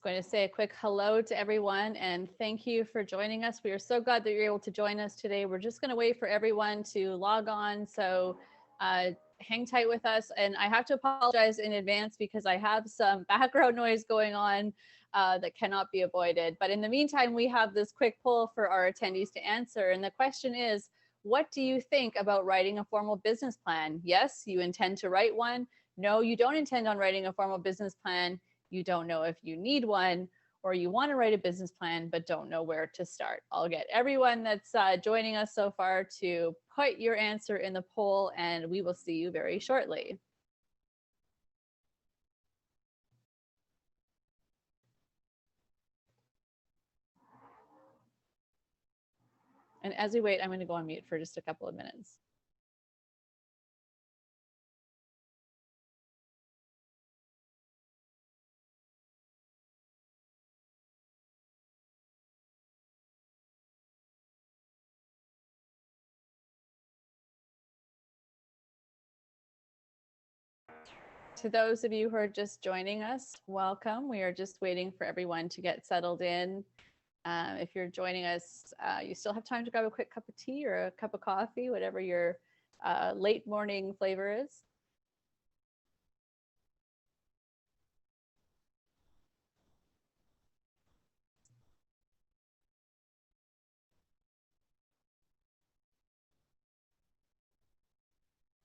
Going to say a quick hello to everyone and thank you for joining us. We are so glad that you're able to join us today. We're just going to wait for everyone to log on, so hang tight with us. And I have to apologize in advance because I have some background noise going on that cannot be avoided. But in the meantime, we have this quick poll for our attendees to answer. And the question is, what do you think about writing a formal business plan? Yes, you intend to write one. No, you don't intend on writing a formal business plan. You don't know if you need one, or you want to write a business plan but don't know where to start. I'll get everyone that's joining us so far to put your answer in the poll, and we will see you very shortly. And as we wait, I'm going to go on mute for just a couple of minutes. To those of you who are just joining us, welcome. We are just waiting for everyone to get settled in. If you're joining us, you still have time to grab a quick cup of tea or a cup of coffee, whatever your late morning flavor is.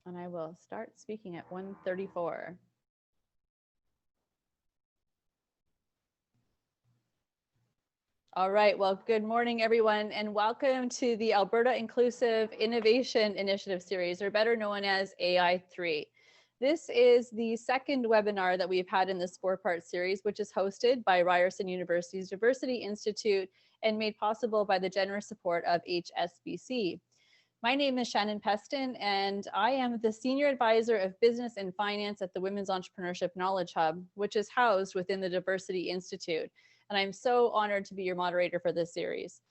And I will start speaking at 1:34. All right, well, good morning, everyone, and welcome to the Alberta Inclusive Innovation Initiative series, or better known as AI3. This is the second webinar that we've had in this four-part series, which is hosted by Ryerson University's Diversity Institute and made possible by the generous support of HSBC. My name is Shannon Peston, and I am the Senior Advisor of Business and Finance at the Women's Entrepreneurship Knowledge Hub, which is housed within the Diversity Institute. And I'm so honored to be your moderator for this series.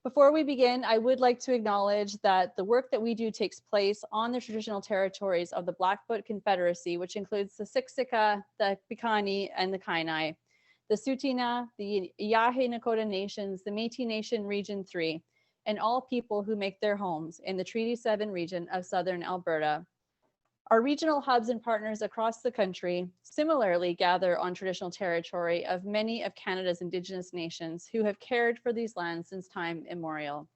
Before we begin, I would like to acknowledge that the work that we do takes place on the traditional territories of the Blackfoot Confederacy, which includes the Siksika, the Piikani, and the Kainai, the Tsuut'ina, the Yahe Nakota Nations, the Métis Nation Region 3, and all people who make their homes in the Treaty 7 region of Southern Alberta. Our regional hubs and partners across the country similarly gather on traditional territory of many of Canada's Indigenous nations who have cared for these lands since time immemorial.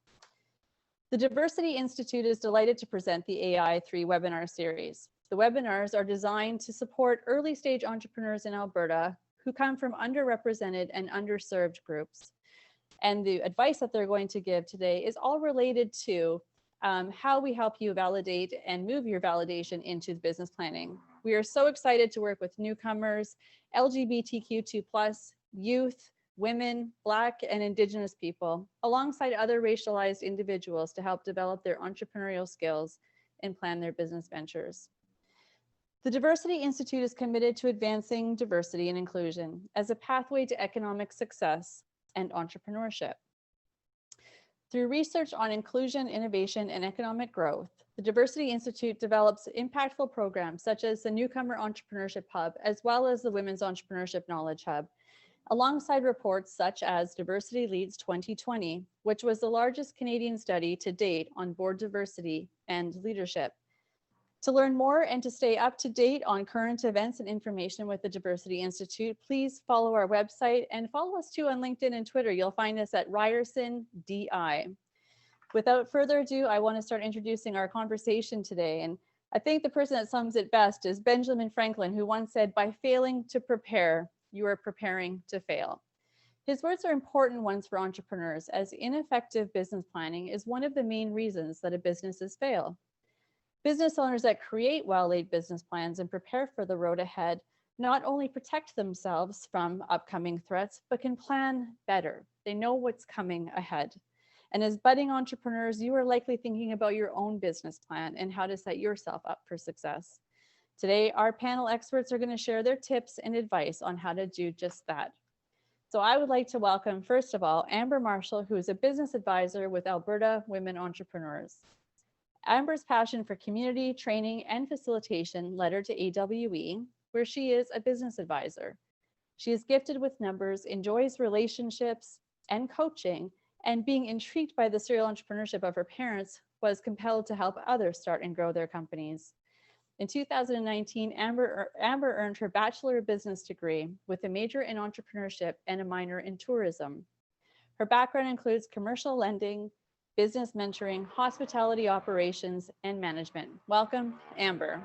The Diversity Institute is delighted to present the AI3 webinar series. The webinars are designed to support early stage entrepreneurs in Alberta who come from underrepresented and underserved groups. And the advice that they're going to give today is all related to how we help you validate and move your validation into business planning. We are so excited to work with newcomers, LGBTQ2+, youth, women, Black and Indigenous people, alongside other racialized individuals to help develop their entrepreneurial skills and plan their business ventures. The Diversity Institute is committed to advancing diversity and inclusion as a pathway to economic success and entrepreneurship. Through research on inclusion, innovation, and economic growth, the Diversity Institute develops impactful programs such as the Newcomer Entrepreneurship Hub, as well as the Women's Entrepreneurship Knowledge Hub, alongside reports such as Diversity Leads 2020, which was the largest Canadian study to date on board diversity and leadership. To learn more and to stay up to date on current events and information with the Diversity Institute, please follow our website and follow us too on LinkedIn and Twitter. You'll find us at Ryerson DI. Without further ado, I want to start introducing our conversation today. And I think the person that sums it best is Benjamin Franklin, who once said, "By failing to prepare, you are preparing to fail." His words are important ones for entrepreneurs, as ineffective business planning is one of the main reasons that a businesses fail. Business owners that create well-laid business plans and prepare for the road ahead not only protect themselves from upcoming threats, but can plan better. They know what's coming ahead. And as budding entrepreneurs, you are likely thinking about your own business plan and how to set yourself up for success. Today, our panel experts are going to share their tips and advice on how to do just that. So I would like to welcome, first of all, Amber Marshall, who is a business advisor with Alberta Women Entrepreneurs. Amber's passion for community, training, and facilitation led her to AWE, where she is a business advisor. She is gifted with numbers, enjoys relationships and coaching, and being intrigued by the serial entrepreneurship of her parents, was compelled to help others start and grow their companies. In 2019, Amber earned her Bachelor of Business degree with a major in entrepreneurship and a minor in tourism. Her background includes commercial lending, business mentoring, hospitality operations, and management. Welcome, Amber.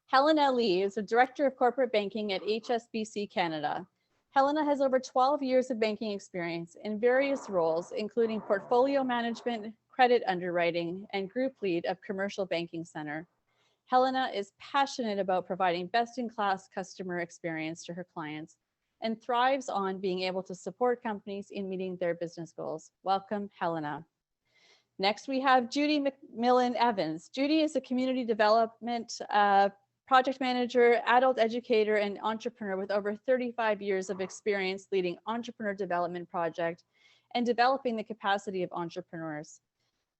Helena Lee is the Director of Corporate Banking at HSBC Canada. Helena has over 12 years of banking experience in various roles, including portfolio management, credit underwriting, and group lead of Commercial Banking Center. Helena is passionate about providing best-in-class customer experience to her clients and thrives on being able to support companies in meeting their business goals. Welcome, Helena. Next, we have Judy McMillan Evans. Judy is a community development project manager, adult educator, and entrepreneur with over 35 years of experience leading entrepreneur development projects and developing the capacity of entrepreneurs.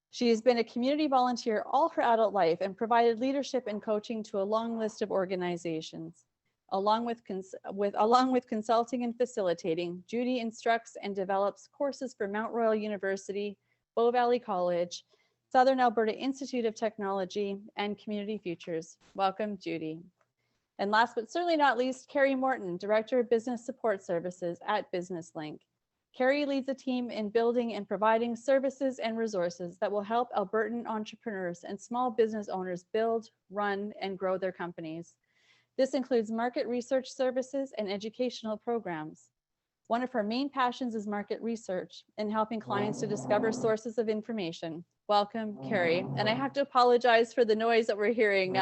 She has been a community volunteer all her adult life and provided leadership and coaching to a long list of organizations. Along with consulting and facilitating, Judy instructs and develops courses for Mount Royal University, Bow Valley College, Southern Alberta Institute of Technology, and Community Futures. Welcome, Judy. And last but certainly not least, Carrie Morton, Director of Business Support Services at Business Link. Carrie leads a team in building and providing services and resources that will help Albertan entrepreneurs and small business owners build, run, and grow their companies. This includes market research services and educational programs. One of her main passions is market research and helping clients to discover sources of information. Welcome, Carrie. And I have to apologize for the noise that we're hearing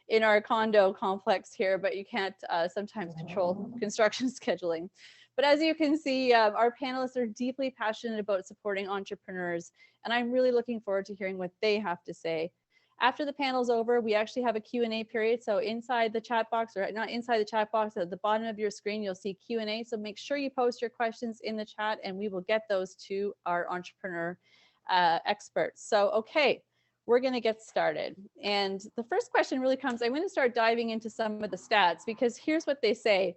in our condo complex here, but you can't sometimes control construction scheduling. But as you can see, our panelists are deeply passionate about supporting entrepreneurs, and I'm really looking forward to hearing what they have to say. After the panel's over, we actually have a Q&A period. So inside the chat box, or not inside the chat box, at the bottom of your screen, you'll see Q&A. So make sure you post your questions in the chat and we will get those to our entrepreneur experts. So, okay, we're gonna get started. And the first question really comes, I'm gonna start diving into some of the stats because here's what they say.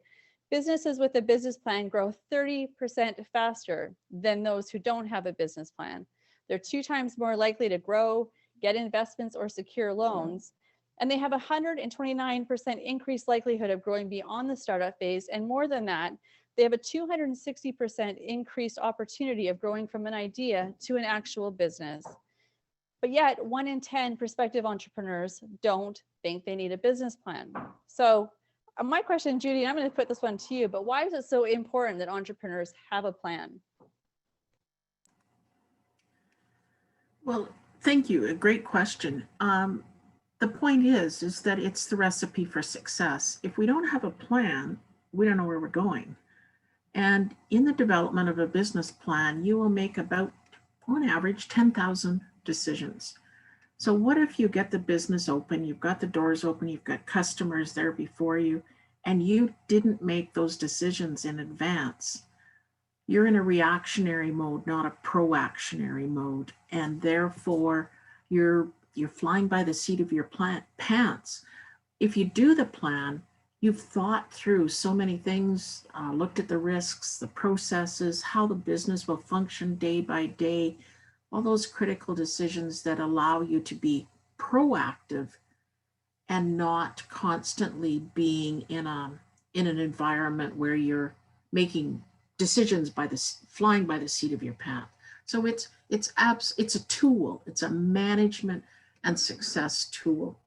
Businesses with a business plan grow 30% faster than those who don't have a business plan. They're 2 times more likely to grow, get investments, or secure loans. And they have a 129% increased likelihood of growing beyond the startup phase. And more than that, they have a 260% increased opportunity of growing from an idea to an actual business. But yet 1 in 10 prospective entrepreneurs don't think they need a business plan. So my question, Judy, and I'm going to put this one to you, but why is it so important that entrepreneurs have a plan? Well, thank you. A great question. The point is that it's the recipe for success. If we don't have a plan, we don't know where we're going. And in the development of a business plan, you will make about, on average, 10,000 decisions. So what if you get the business open, you've got the doors open, you've got customers there before you, and you didn't make those decisions in advance? You're in a reactionary mode, not a proactionary mode. And therefore, you're flying by the seat of your pants. If you do the plan, you've thought through so many things, looked at the risks, the processes, how the business will function day by day, all those critical decisions that allow you to be proactive and not constantly being in an environment where you're making decisions flying by the seat of your pants. So it's a tool. It's a management and success tool.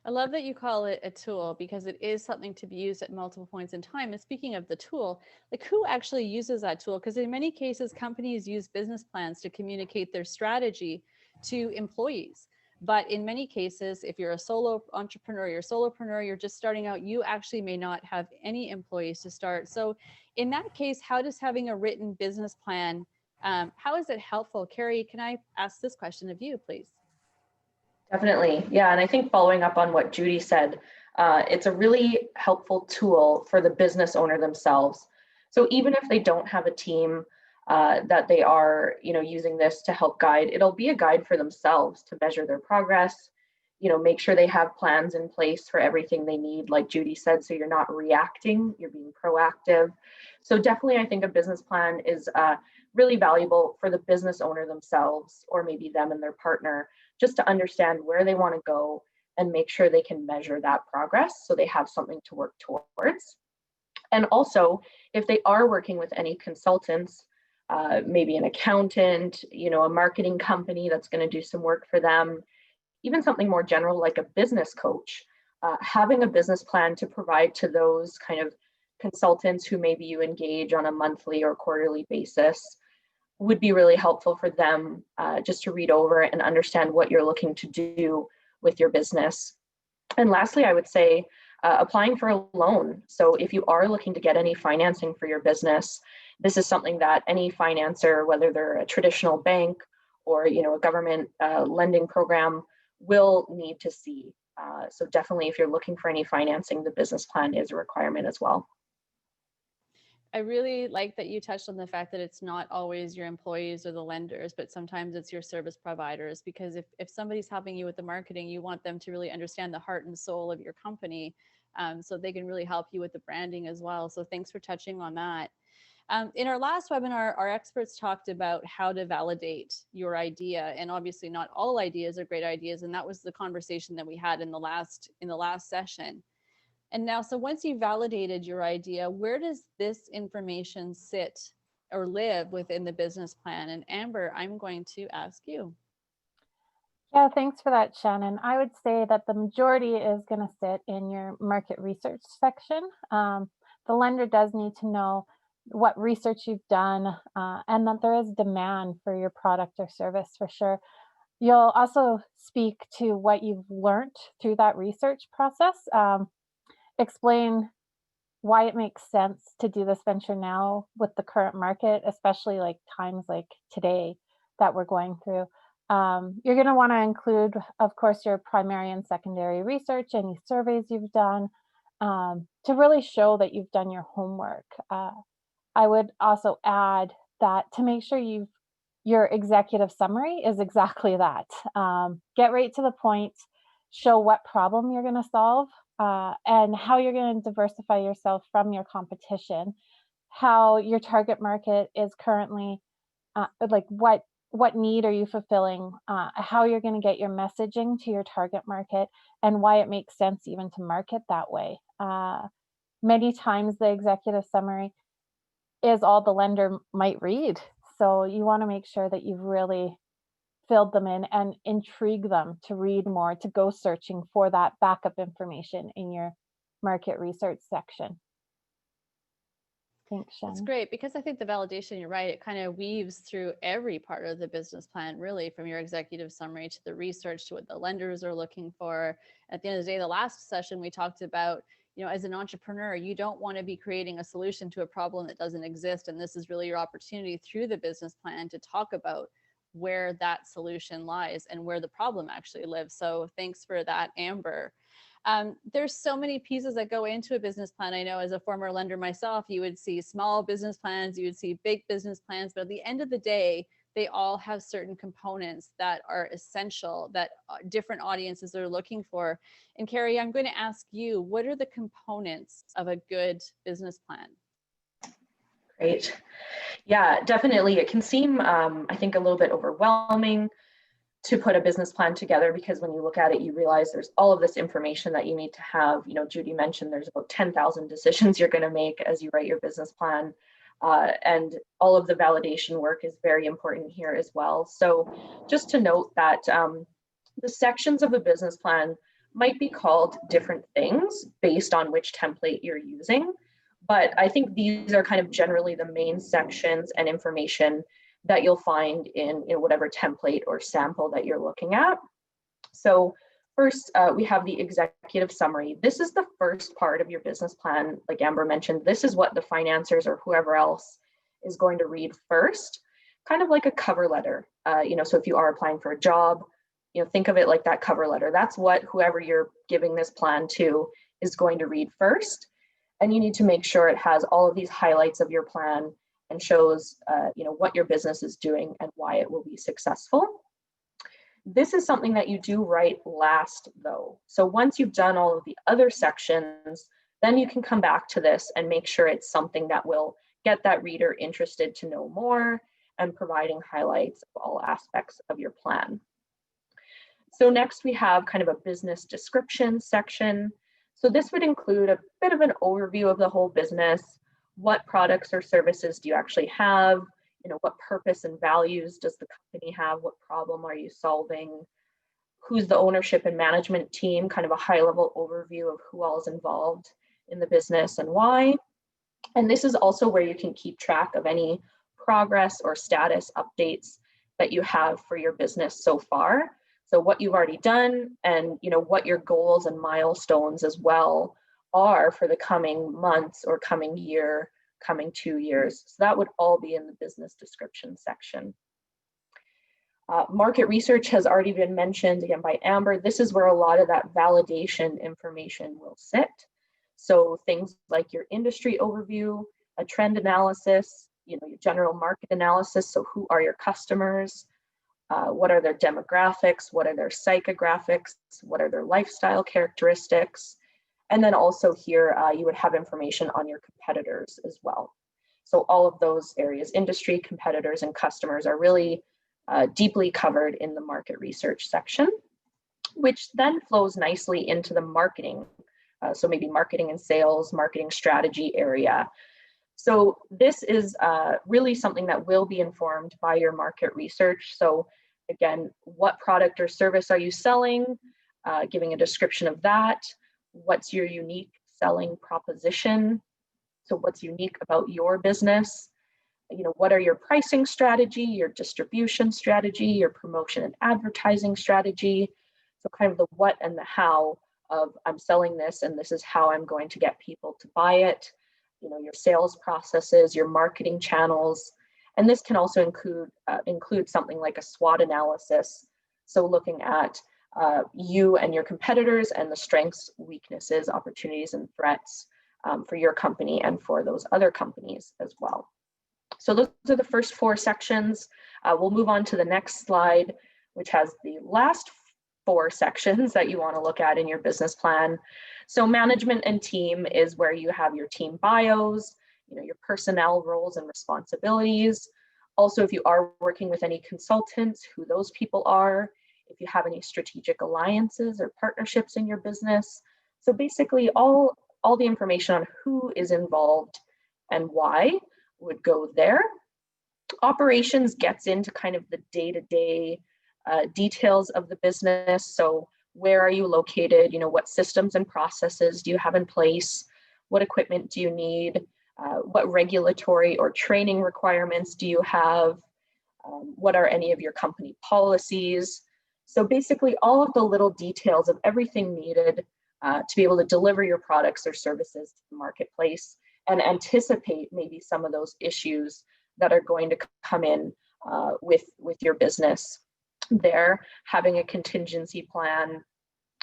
I love that you call it a tool because it is something to be used at multiple points in time. And speaking of the tool, like who actually uses that tool? Because in many cases, companies use business plans to communicate their strategy to employees. But in many cases, if you're a solo entrepreneur, you're a solopreneur, you're just starting out, you actually may not have any employees to start. So in that case, how does having a written business plan, how is it helpful? Carrie, can I ask this question of you, please? Definitely. Yeah. And I think following up on what Judy said, it's a really helpful tool for the business owner themselves. So even if they don't have a team that they are, using this to help guide, it'll be a guide for themselves to measure their progress, make sure they have plans in place for everything they need, like Judy said, so you're not reacting, you're being proactive. So definitely, I think a business plan is really valuable for the business owner themselves, or maybe them and their partner, just to understand where they want to go and make sure they can measure that progress so they have something to work towards. And also, if they are working with any consultants, maybe an accountant, a marketing company that's going to do some work for them, even something more general like a business coach, having a business plan to provide to those kind of consultants who maybe you engage on a monthly or quarterly basis would be really helpful for them, just to read over and understand what you're looking to do with your business. And lastly, I would say applying for a loan. So if you are looking to get any financing for your business, this is something that any financer, whether they're a traditional bank or a government lending program, will need to see. So definitely, if you're looking for any financing, the business plan is a requirement as well. I really like that you touched on the fact that it's not always your employees or the lenders, but sometimes it's your service providers, because if somebody's helping you with the marketing, you want them to really understand the heart and soul of your company, so they can really help you with the branding as well. So thanks for touching on that. In our last webinar, our experts talked about how to validate your idea, and obviously not all ideas are great ideas, and that was the conversation that we had in the last session. And now, so once you validated your idea, where does this information sit or live within the business plan? And Amber, I'm going to ask you. Yeah, thanks for that, Shannon. I would say that the majority is going to sit in your market research section. The lender does need to know what research you've done, and that there is demand for your product or service for sure. You'll also speak to what you've learned through that research process. Explain why it makes sense to do this venture now with the current market, especially like times like today that we're going through. You're going to want to include, of course, your primary and secondary research, any surveys you've done, to really show that you've done your homework. I would also add that to make sure your executive summary is exactly that. Get right to the point, show what problem you're going to solve, and how you're going to diversify yourself from your competition, how your target market is currently, like what need are you fulfilling, how you're going to get your messaging to your target market, and why it makes sense even to market that way. Many times the executive summary is all the lender might read. So you want to make sure that you've really filled them in and intrigue them to read more, to go searching for that backup information in your market research section. Thanks, Shannon. That's great, because I think the validation, you're right, it kind of weaves through every part of the business plan, really, from your executive summary to the research to what the lenders are looking for. At the end of the day, the last session we talked about, as an entrepreneur, you don't want to be creating a solution to a problem that doesn't exist. And this is really your opportunity through the business plan to talk about where that solution lies and where the problem actually lives. So thanks for that, Amber. There's so many pieces that go into a business plan. I know as a former lender myself, you would see small business plans, you would see big business plans, but at the end of the day, they all have certain components that are essential, that different audiences are looking for. And Carrie, I'm going to ask you, what are the components of a good business plan? Great. Yeah, definitely. It can seem, I think, a little bit overwhelming to put a business plan together, because when you look at it, you realize there's all of this information that you need to have. Judy mentioned there's about 10,000 decisions you're going to make as you write your business plan. And all of the validation work is very important here as well. So just to note that the sections of a business plan might be called different things based on which template you're using. But I think these are kind of generally the main sections and information that you'll find in whatever template or sample that you're looking at. So first, we have the executive summary. This is the first part of your business plan. Like Amber mentioned, this is what the financiers or whoever else is going to read first, kind of like a cover letter. So if you are applying for a job, think of it like that cover letter. That's what whoever you're giving this plan to is going to read first. And you need to make sure it has all of these highlights of your plan and shows what your business is doing and why it will be successful. This is something that you do write last though. So once you've done all of the other sections, then you can come back to this and make sure it's something that will get that reader interested to know more and providing highlights of all aspects of your plan. So next we have kind of a business description section. So this would include a bit of an overview of the whole business. What products or services do you actually have? You know, what purpose and values does the company have? What problem are you solving? Who's the ownership and management team? Kind of a high-level overview of who all is involved in the business and why. And this is also where you can keep track of any progress or status updates that you have for your business so far. So what you've already done and what your goals and milestones as well are for the coming months or coming year, coming 2 years. So that would all be in the business description section. Market research has already been mentioned again by Amber. This is where a lot of that validation information will sit. So things like your industry overview, a trend analysis, your general market analysis. So who are your customers? What are their demographics? What are their psychographics? What are their lifestyle characteristics? And then also here, you would have information on your competitors as well. So all of those areas, industry, competitors, and customers are really deeply covered in the market research section, which then flows nicely into the marketing. So maybe marketing and sales, marketing strategy area. So this is really something that will be informed by your market research. So again, what product or service are you selling? Giving a description of that. What's your unique selling proposition? So what's unique about your business? What are your pricing strategy, your distribution strategy, your promotion and advertising strategy? So kind of the what and the how of I'm selling this and this is how I'm going to get people to buy it. Your sales processes, your marketing channels, and this can also include something like a SWOT analysis. So looking at you and your competitors and the strengths, weaknesses, opportunities, and threats for your company and for those other companies as well. So those are the first 4 sections. We'll move on to the next slide, which has the last 4 sections that you want to look at in your business plan. So management and team is where you have your team bios, your personnel roles and responsibilities. Also, if you are working with any consultants, who those people are, if you have any strategic alliances or partnerships in your business. So basically all the information on who is involved and why would go there. Operations gets into kind of the day-to-day details of the business. So where are you located? What systems and processes do you have in place? What equipment do you need? What regulatory or training requirements do you have? What are any of your company policies? So basically all of the little details of everything needed to be able to deliver your products or services to the marketplace and anticipate maybe some of those issues that are going to come in with your business. There, having a contingency plan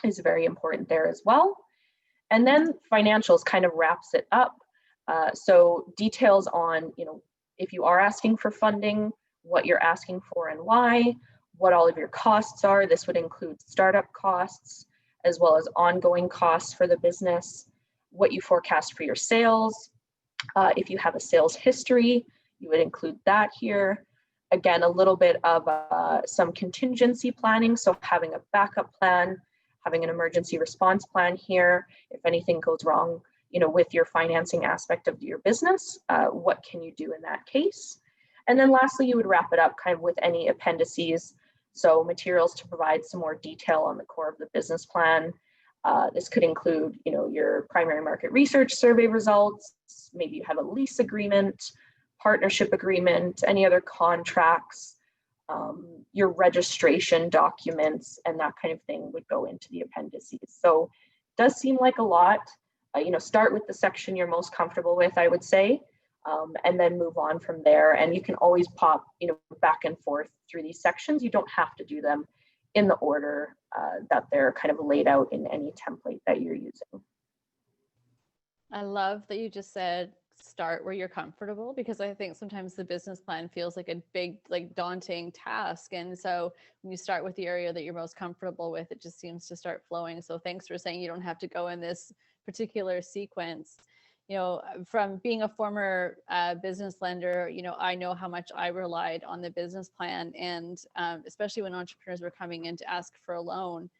is very important there as well. And then financials kind of wraps it up. So details on, if you are asking for funding, what you're asking for and why, what all of your costs are. This would include startup costs, as well as ongoing costs for the business, what you forecast for your sales. If you have a sales history, you would include that here. Again, a little bit of some contingency planning. So having a backup plan, having an emergency response plan here. If anything goes wrong, with your financing aspect of your business, what can you do in that case? And then lastly, you would wrap it up kind of with any appendices. So materials to provide some more detail on the core of the business plan. This could include, your primary market research survey results. Maybe you have a lease agreement, partnership agreement, any other contracts, your registration documents, and that kind of thing would go into the appendices. So it does seem like a lot. Start with the section you're most comfortable with, I would say, and then move on from there. And you can always pop, back and forth through these sections. You don't have to do them in the order that they're kind of laid out in any template that you're using. I love that you just said start where you're comfortable, because I think sometimes the business plan feels like a big, like daunting task. And so when you start with the area that you're most comfortable with, it just seems to start flowing. So thanks for saying you don't have to go in this particular sequence. You know, from being a former business lender, you know, I know how much I relied on the business plan, and especially when entrepreneurs were coming in to ask for a loan.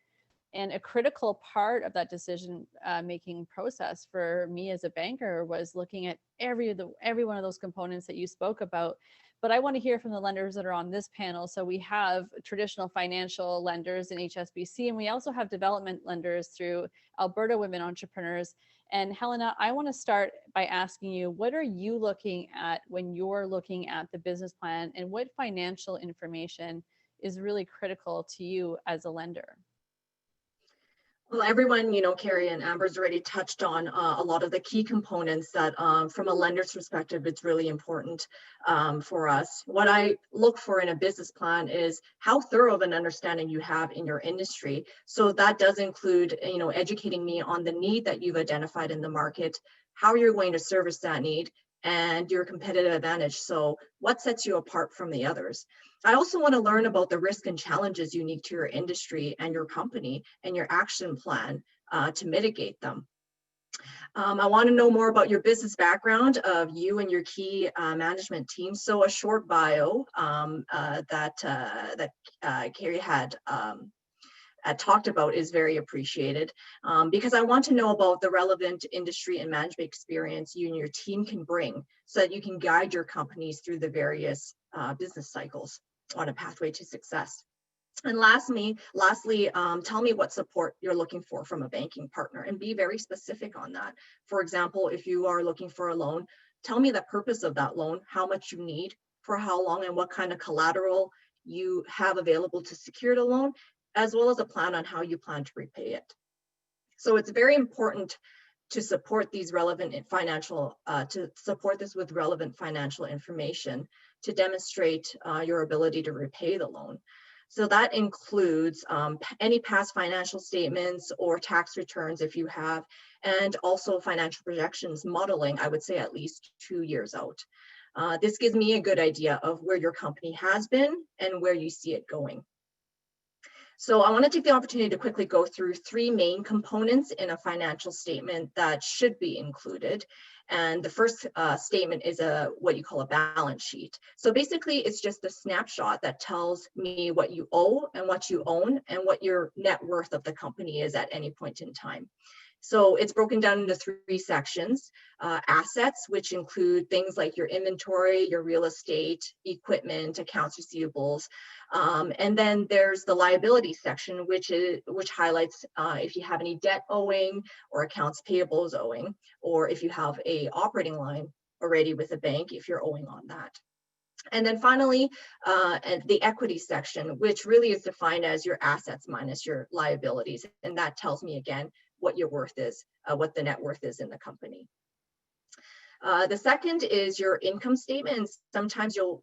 And a critical part of that decision making process for me as a banker was looking at every one of those components that you spoke about. But I want to hear from the lenders that are on this panel. So we have traditional financial lenders in HSBC, and we also have development lenders through Alberta Women Entrepreneurs. And Helena, I want to start by asking you, what are you looking at when you're looking at the business plan, and what financial information is really critical to you as a lender? Well, everyone, Carrie and Amber's already touched on a lot of the key components that from a lender's perspective, it's really important for us. What I look for in a business plan is how thorough of an understanding you have in your industry. So that does include, educating me on the need that you've identified in the market, how you're going to service that need, and your competitive advantage. So what sets you apart from the others? I also want to learn about the risk and challenges unique to your industry and your company, and your action plan to mitigate them. I want to know more about your business background of you and your key management team. So a short bio that Carrie had talked about is very appreciated, because I want to know about the relevant industry and management experience you and your team can bring, so that you can guide your companies through the various business cycles on a pathway to success. And lastly, tell me what support you're looking for from a banking partner, and be very specific on that. For example, if you are looking for a loan, tell me the purpose of that loan, how much you need, for how long, and what kind of collateral you have available to secure the loan, as well as a plan on how you plan to repay it. So it's very important to support these relevant financial, to support this with relevant financial information to demonstrate your ability to repay the loan. So that includes any past financial statements or tax returns if you have, and also financial projections modeling, I would say at least 2 years out. This gives me a good idea of where your company has been and where you see it going. So I want to take the opportunity to quickly go through 3 main components in a financial statement that should be included. And the first statement is what you call a balance sheet. So basically, it's just a snapshot that tells me what you owe and what you own, and what your net worth of the company is at any point in time. So it's broken down into 3 sections: assets, which include things like your inventory, your real estate, equipment, accounts receivables. And then there's the liability section, which highlights if you have any debt owing, or accounts payables owing, or if you have a operating line already with a bank, if you're owing on that. And then finally, the equity section, which really is defined as your assets minus your liabilities. And that tells me, again, what your worth is, what the net worth is in the company. The second is your income statement. And sometimes you'll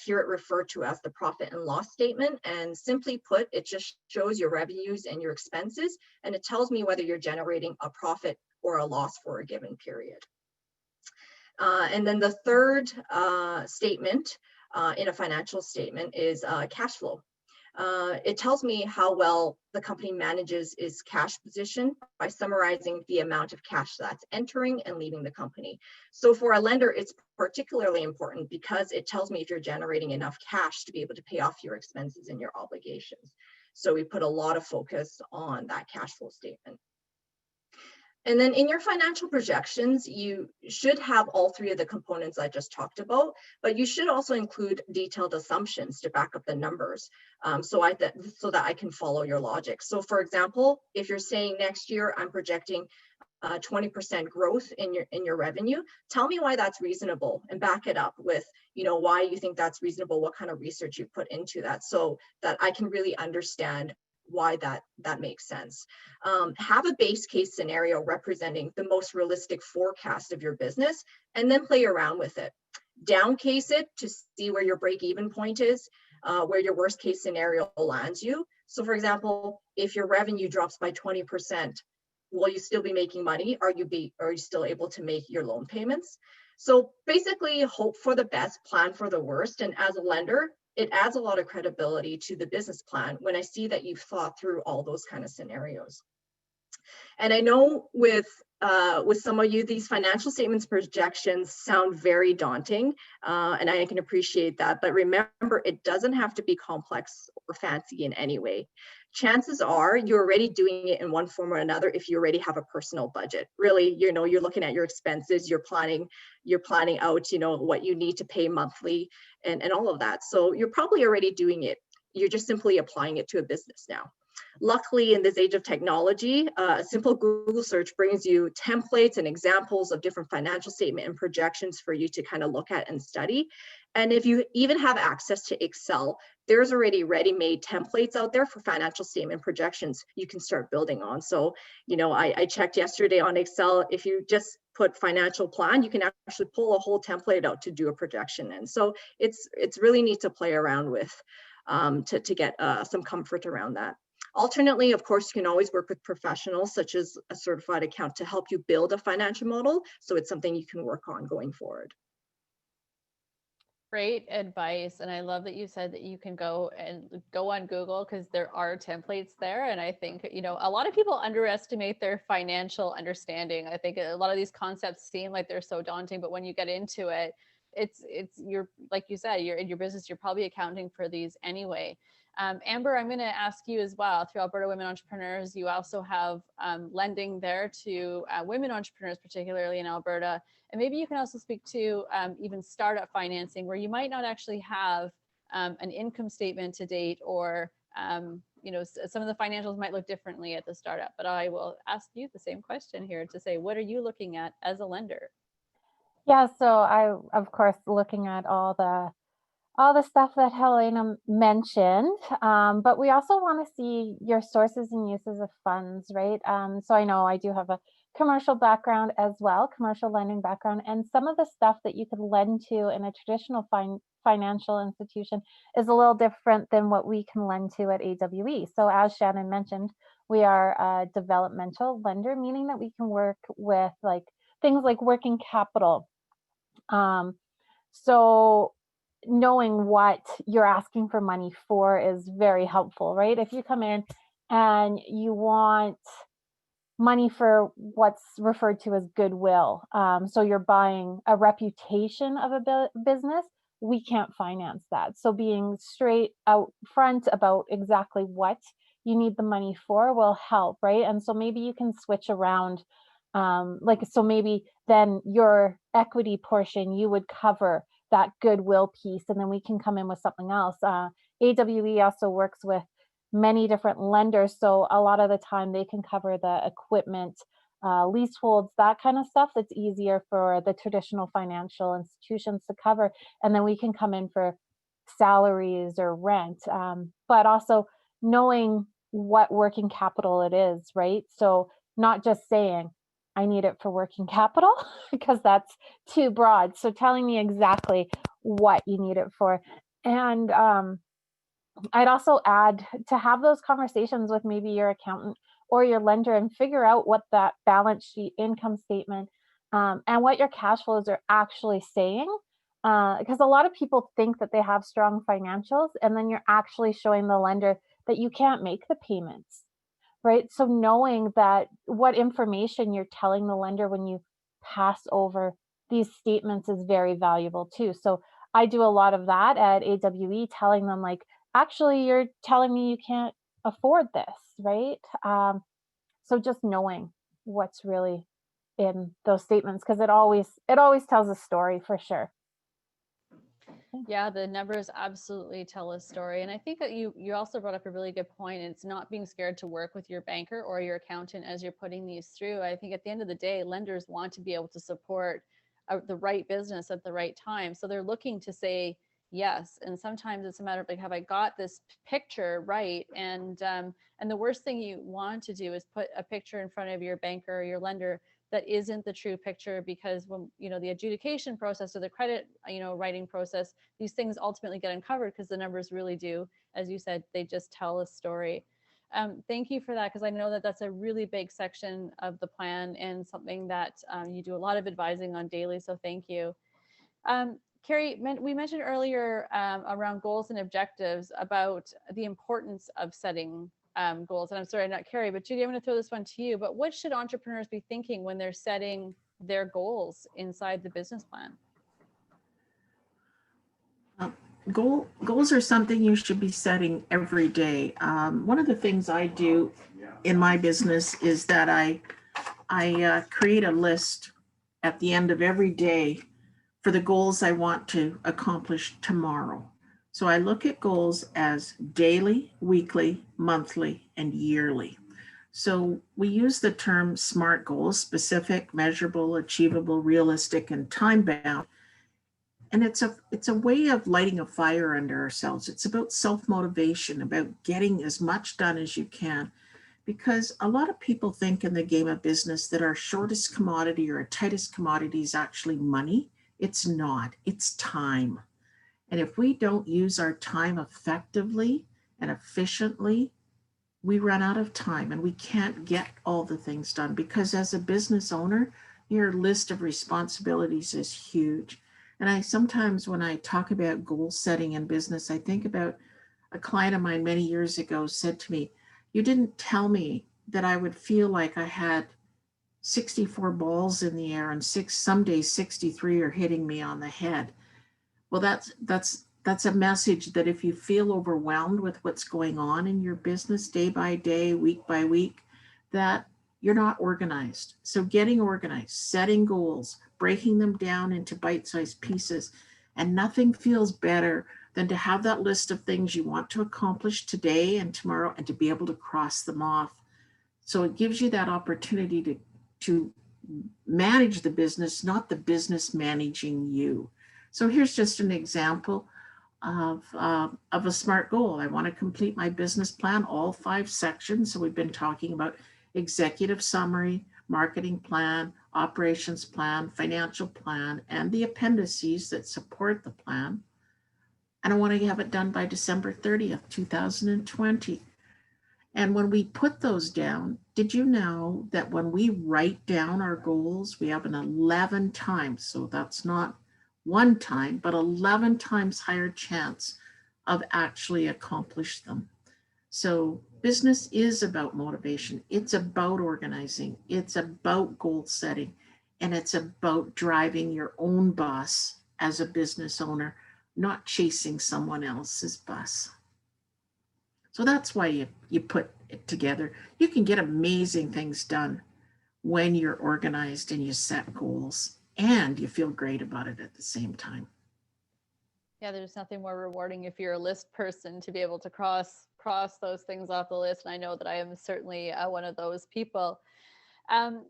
hear it referred to as the profit and loss statement. And simply put, it just shows your revenues and your expenses, and it tells me whether you're generating a profit or a loss for a given period. And then the third statement in a financial statement is cash flow. It tells me how well the company manages its cash position by summarizing the amount of cash that's entering and leaving the company. So for a lender, it's particularly important because it tells me if you're generating enough cash to be able to pay off your expenses and your obligations. So we put a lot of focus on that cash flow statement. And then in your financial projections, you should have all 3 of the components I just talked about, but you should also include detailed assumptions to back up the numbers so that I can follow your logic. So for example, if you're saying next year I'm projecting 20% growth in your revenue, tell me why that's reasonable, and back it up with, why you think that's reasonable, what kind of research you put into that, so that I can really understand why that makes sense. Have a base case scenario representing the most realistic forecast of your business, and then play around with it. Downcase it to see where your break-even point is, where your worst case scenario lands you. So for example, if your revenue drops by 20%, will you still be making money? Are you still able to make your loan payments? So basically, hope for the best, plan for the worst. And as a lender, it adds a lot of credibility to the business plan when I see that you've thought through all those kind of scenarios. And I know with some of you, these financial statements projections sound very daunting, and I can appreciate that. But remember, it doesn't have to be complex or fancy in any way. Chances are you're already doing it in one form or another if you already have a personal budget. Really, you know, you're looking at your expenses, you're planning out, you know, what you need to pay monthly and all of that. So you're probably already doing it. You're just simply applying it to a business now. Luckily, in this age of technology, a simple Google search brings you templates and examples of different financial statement and projections for you to kind of look at and study. And if you even have access to Excel, there's already ready-made templates out there for financial statement projections you can start building on. So, you know, I checked yesterday on Excel. If you just put financial plan, you can actually pull a whole template out to do a projection. And so it's really neat to play around with to get some comfort around that. Alternately, of course, you can always work with professionals such as a certified accountant to help you build a financial model. So it's something you can work on going forward. Great advice. And I love that you said that you can go on Google because there are templates there. And I think, you know, a lot of people underestimate their financial understanding. I think a lot of these concepts seem like they're so daunting, but when you get into it, it's you're, like you said, you're in your business, you're probably accounting for these anyway. Amber, I'm going to ask you as well. Through Alberta Women Entrepreneurs, you also have lending there to women entrepreneurs, particularly in Alberta. And maybe you can also speak to even startup financing, where you might not actually have an income statement to date, or you know, some of the financials might look differently at the startup. But I will ask you the same question here to say, what are you looking at as a lender? Yeah, so I, of course, looking at all the stuff that Helena mentioned, but we also want to see your sources and uses of funds, right? So I know I do have a commercial background as well, commercial lending background, and some of the stuff that you could lend to in a traditional financial institution is a little different than what we can lend to at AWE. So as Shannon mentioned, we are a developmental lender, meaning that we can work with like things like working capital. So knowing what you're asking for money for is very helpful, right? If you come in and you want money for what's referred to as goodwill, so you're buying a reputation of a business, we can't finance that. So being straight out front about exactly what you need the money for will help, right? And so maybe you can switch around, so maybe then your equity portion, you would cover that goodwill piece, and then we can come in with something else. AWE also works with many different lenders, so a lot of the time they can cover the equipment, leaseholds, that kind of stuff that's easier for the traditional financial institutions to cover, and then we can come in for salaries or rent, but also knowing what working capital it is, right? So not just saying, I need it for working capital, because that's too broad. So telling me exactly what you need it for. And I'd also add to have those conversations with maybe your accountant or your lender and figure out what that balance sheet, income statement, and what your cash flows are actually saying. Because a lot of people think that they have strong financials, and then you're actually showing the lender that you can't make the payments. Right. So knowing that what information you're telling the lender when you pass over these statements is very valuable too. So I do a lot of that at AWE, telling them like, actually, you're telling me you can't afford this, right? So just knowing what's really in those statements, because it always tells a story for sure. Yeah, the numbers absolutely tell a story. And I think that you also brought up a really good point. It's not being scared to work with your banker or your accountant as you're putting these through. I think at the end of the day, lenders want to be able to support the right business at the right time. So they're looking to say yes. And sometimes it's a matter of like, have I got this picture right? And the worst thing you want to do is put a picture in front of your banker or your lender that isn't the true picture, because when, you know, the adjudication process or the credit, you know, writing process, these things ultimately get uncovered because the numbers really do, as you said, they just tell a story. Thank you for that, because I know that that's a really big section of the plan and something that you do a lot of advising on daily. So thank you. Carrie, we mentioned earlier around goals and objectives about the importance of setting goals. And I'm sorry, not Carrie, but Judy, I'm going to throw this one to you. But what should entrepreneurs be thinking when they're setting their goals inside the business plan? Goals are something you should be setting every day. One of the things I do in my business is that I create a list at the end of every day for the goals I want to accomplish tomorrow. So I look at goals as daily, weekly, monthly, and yearly. So we use the term SMART goals: specific, measurable, achievable, realistic, and time-bound. And it's a way of lighting a fire under ourselves. It's about self-motivation, about getting as much done as you can. Because a lot of people think in the game of business that our shortest commodity or our tightest commodity is actually money. It's not, it's time. And if we don't use our time effectively and efficiently, we run out of time and we can't get all the things done, because as a business owner, your list of responsibilities is huge. And I sometimes, when I talk about goal setting in business, I think about a client of mine many years ago said to me, "You didn't tell me that I would feel like I had 64 balls in the air and some days 63 are hitting me on the head." Well, that's a message that if you feel overwhelmed with what's going on in your business day by day, week by week, that you're not organized. So getting organized, setting goals, breaking them down into bite-sized pieces, and nothing feels better than to have that list of things you want to accomplish today and tomorrow and to be able to cross them off. So it gives you that opportunity to manage the business, not the business managing you. So here's just an example of a SMART goal. I want to complete my business plan, all 5 sections. So we've been talking about executive summary, marketing plan, operations plan, financial plan, and the appendices that support the plan. And I want to have it done by December 30th, 2020. And when we put those down, did you know that when we write down our goals, we have an 11 times, so that's not one time, but 11 times higher chance of actually accomplish them. So business is about motivation. It's about organizing. It's about goal setting. And it's about driving your own bus as a business owner, not chasing someone else's bus. So that's why you put it together. You can get amazing things done when you're organized and you set goals and you feel great about it at the same time. Yeah, there's nothing more rewarding if you're a list person to be able to cross those things off the list. And I know that I am certainly one of those people.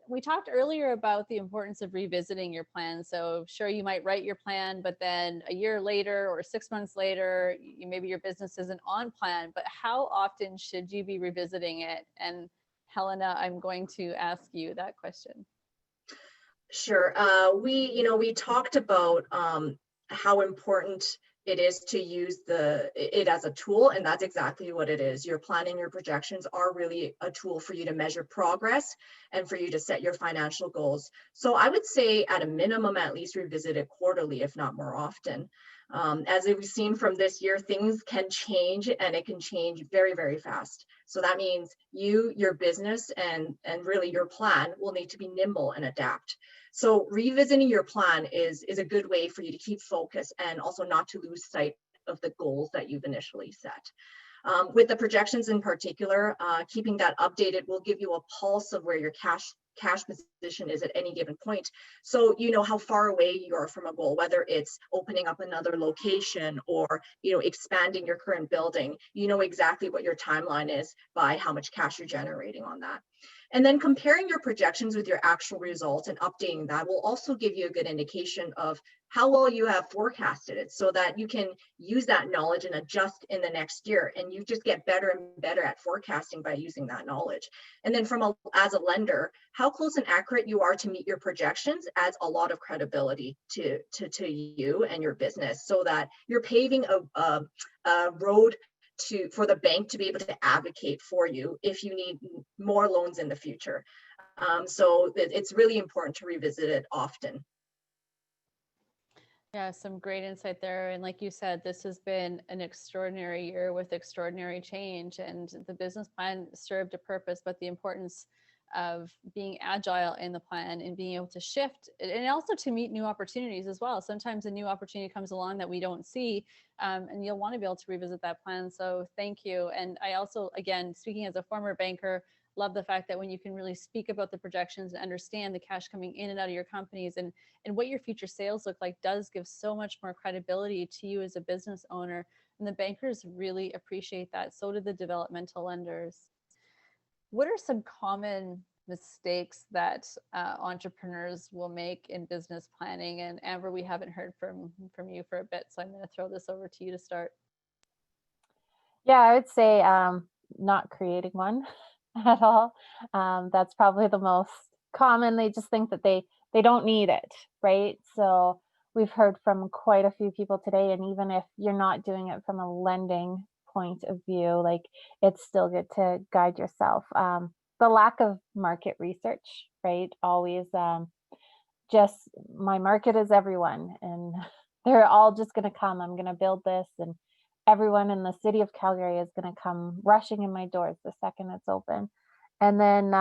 We talked earlier about the importance of revisiting your plan. So sure, you might write your plan, but then a year later or 6 months later, maybe your business isn't on plan, but how often should you be revisiting it? And Helena, I'm going to ask you that question. Sure. We talked about how important it is to use it as a tool, and that's exactly what it is. Your planning, your projections are really a tool for you to measure progress and for you to set your financial goals. So I would say at a minimum, at least revisit it quarterly, if not more often. As we've seen from this year, things can change, and it can change very, very fast. So that means your business, and really your plan will need to be nimble and adapt. So revisiting your plan is a good way for you to keep focus and also not to lose sight of the goals that you've initially set. With the projections in particular, keeping that updated will give you a pulse of where your cash position is at any given point. So you know how far away you are from a goal, whether it's opening up another location or expanding your current building. You know exactly what your timeline is by how much cash you're generating on that. And then comparing your projections with your actual results and updating that will also give you a good indication of how well you have forecasted it, so that you can use that knowledge and adjust in the next year. And you just get better and better at forecasting by using that knowledge. And then as a lender, how close and accurate you are to meet your projections adds a lot of credibility to you and your business, so that you're paving a road for the bank to be able to advocate for you if you need more loans in the future. So it's really important to revisit it often. Yeah, some great insight there. And like you said, this has been an extraordinary year with extraordinary change, and the business plan served a purpose, but the importance of being agile in the plan and being able to shift and also to meet new opportunities as well. Sometimes a new opportunity comes along that we don't see, and you'll want to be able to revisit that plan. So thank you. And I also, again, speaking as a former banker, love the fact that when you can really speak about the projections and understand the cash coming in and out of your companies and what your future sales look like does give so much more credibility to you as a business owner. And the bankers really appreciate that. So do the developmental lenders. What are some common mistakes that entrepreneurs will make in business planning? And Amber, we haven't heard from you for a bit, so I'm going to throw this over to you to start. Yeah, I would say not creating one at all. That's probably the most common. They just think that they don't need it, right? So we've heard from quite a few people today, and even if you're not doing it from a lending point of view, like it's still good to guide yourself. The lack of market research, right? Always just my market is everyone, and they're all just going to come. I'm going to build this, and everyone in the city of Calgary is going to come rushing in my doors the second it's open. And then,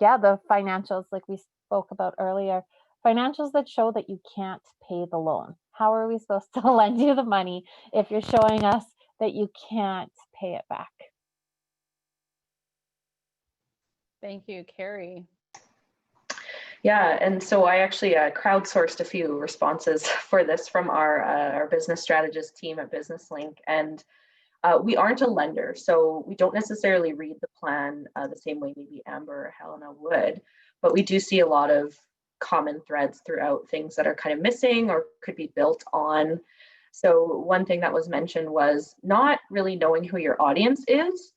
yeah, the financials, like we spoke about earlier, financials that show that you can't pay the loan. How are we supposed to lend you the money if you're showing us that you can't pay it back? Thank you, Carrie. Yeah, and so I actually crowdsourced a few responses for this from our business strategist team at Business Link, and we aren't a lender, so we don't necessarily read the plan the same way maybe Amber or Helena would, but we do see a lot of common threads throughout, things that are kind of missing or could be built on. So one thing that was mentioned was not really knowing who your audience is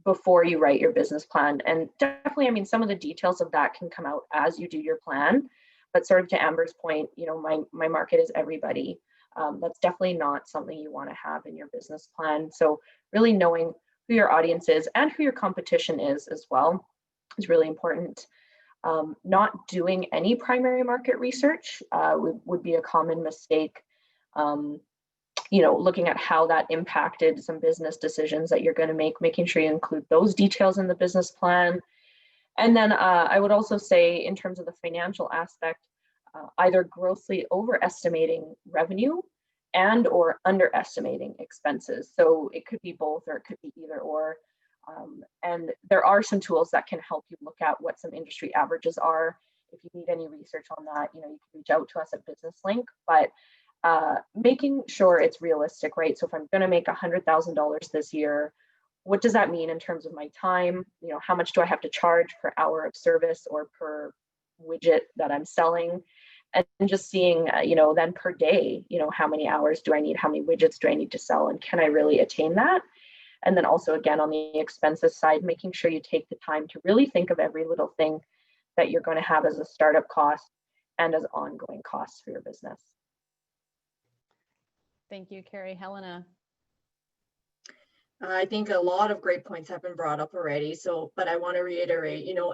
before you write your business plan. And definitely, I mean, some of the details of that can come out as you do your plan, but sort of to Amber's point, you know, my market is everybody. That's definitely not something you want to have in your business plan. So really knowing who your audience is and who your competition is as well is really important. Not doing any primary market research would be a common mistake. You know, looking at how that impacted some business decisions that you're going to make, making sure you include those details in the business plan. And then I would also say, in terms of the financial aspect, either grossly overestimating revenue and or underestimating expenses. So it could be both, or it could be either or. And there are some tools that can help you look at what some industry averages are. If you need any research on that, you know, you can reach out to us at Business Link. But making sure it's realistic, right? So if I'm going to make $100,000 this year, what does that mean in terms of my time? You know, how much do I have to charge per hour of service or per widget that I'm selling? And just seeing, you know, then per day, you know, how many hours do I need? How many widgets do I need to sell? And can I really attain that? And then also, again, on the expenses side, making sure you take the time to really think of every little thing that you're going to have as a startup cost and as ongoing costs for your business. Thank you, Carrie. Helena. I think a lot of great points have been brought up already. So, but I want to reiterate, you know,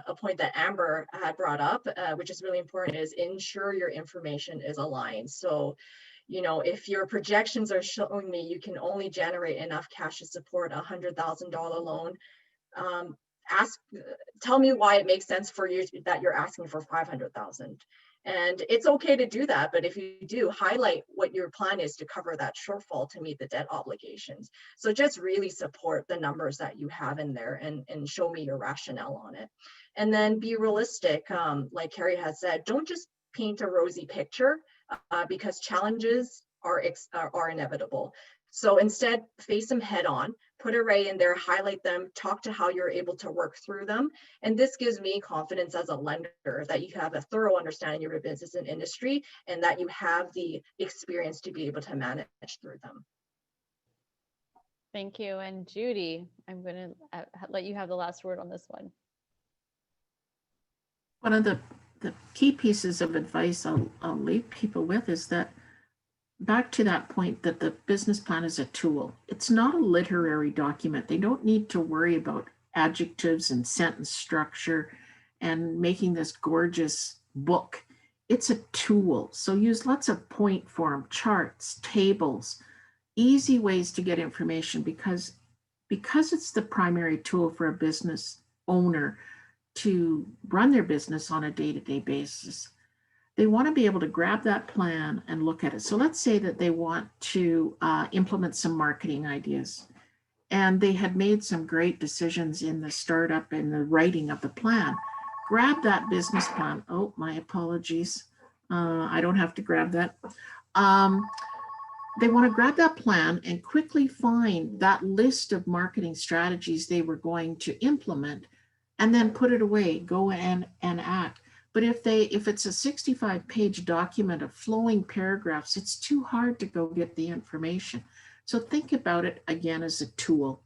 a point that Amber had brought up, which is really important, is ensure your information is aligned. So, you know, if your projections are showing me you can only generate enough cash to support a $100,000 loan, tell me why it makes sense for you that you're asking for 500,000. And it's okay to do that, but if you do, highlight what your plan is to cover that shortfall to meet the debt obligations. So just really support the numbers that you have in there and show me your rationale on it. And then be realistic, like Carrie has said, don't just paint a rosy picture because challenges are inevitable. So instead, face them head on, put array in there, highlight them, talk to how you're able to work through them. And this gives me confidence as a lender that you have a thorough understanding of your business and industry and that you have the experience to be able to manage through them. Thank you. And Judy, I'm going to let you have the last word on this one. One of the key pieces of advice I'll leave people with is that back to that point that the business plan is a tool. It's not a literary document. They don't need to worry about adjectives and sentence structure and making this gorgeous book. It's a tool. So use lots of point form, charts, tables, easy ways to get information because it's the primary tool for a business owner to run their business on a day-to-day basis. They want to be able to grab that plan and look at it. So let's say that they want to implement some marketing ideas and they had made some great decisions in the startup and the writing of the plan. Grab that business plan. Oh, my apologies. I don't have to grab that. They want to grab that plan and quickly find that list of marketing strategies they were going to implement and then put it away, go and act. But if it's a 65-page document of flowing paragraphs, it's too hard to go get the information. So think about it again as a tool.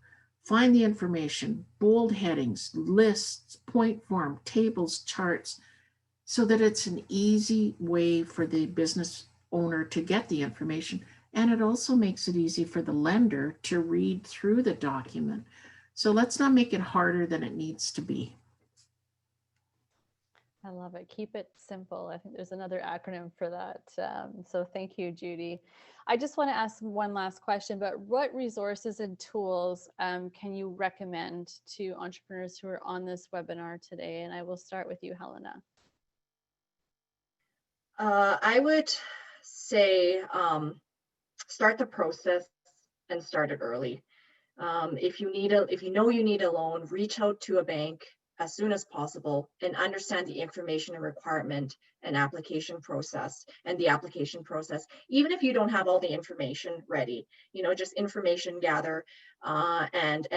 Find the information, bold headings, lists, point form, tables, charts, so that it's an easy way for the business owner to get the information. And it also makes it easy for the lender to read through the document. So let's not make it harder than it needs to be. I love it. Keep it simple. I think there's another acronym for that. So thank you, Judy. I just want to ask one last question, but what resources and tools can you recommend to entrepreneurs who are on this webinar today? And I will start with you, Helena. I would say start the process and start it early. If you know you need a loan, reach out to a bank as soon as possible and understand the information and requirement and application process even if you don't have all the information ready, just information gather and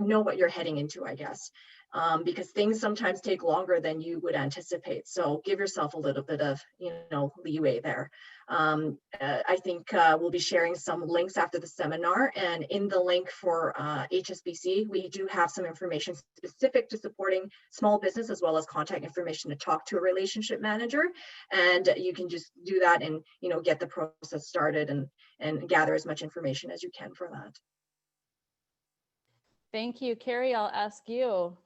know what you're heading into, I guess, because things sometimes take longer than you would anticipate. So give yourself a little bit of leeway there. I think we'll be sharing some links after the seminar, and in the link for HSBC, we do have some information specific to supporting small business as well as contact information to talk to a relationship manager, and you can just do that and get the process started and gather as much information as you can for that. Thank you. Carrie, I'll ask you.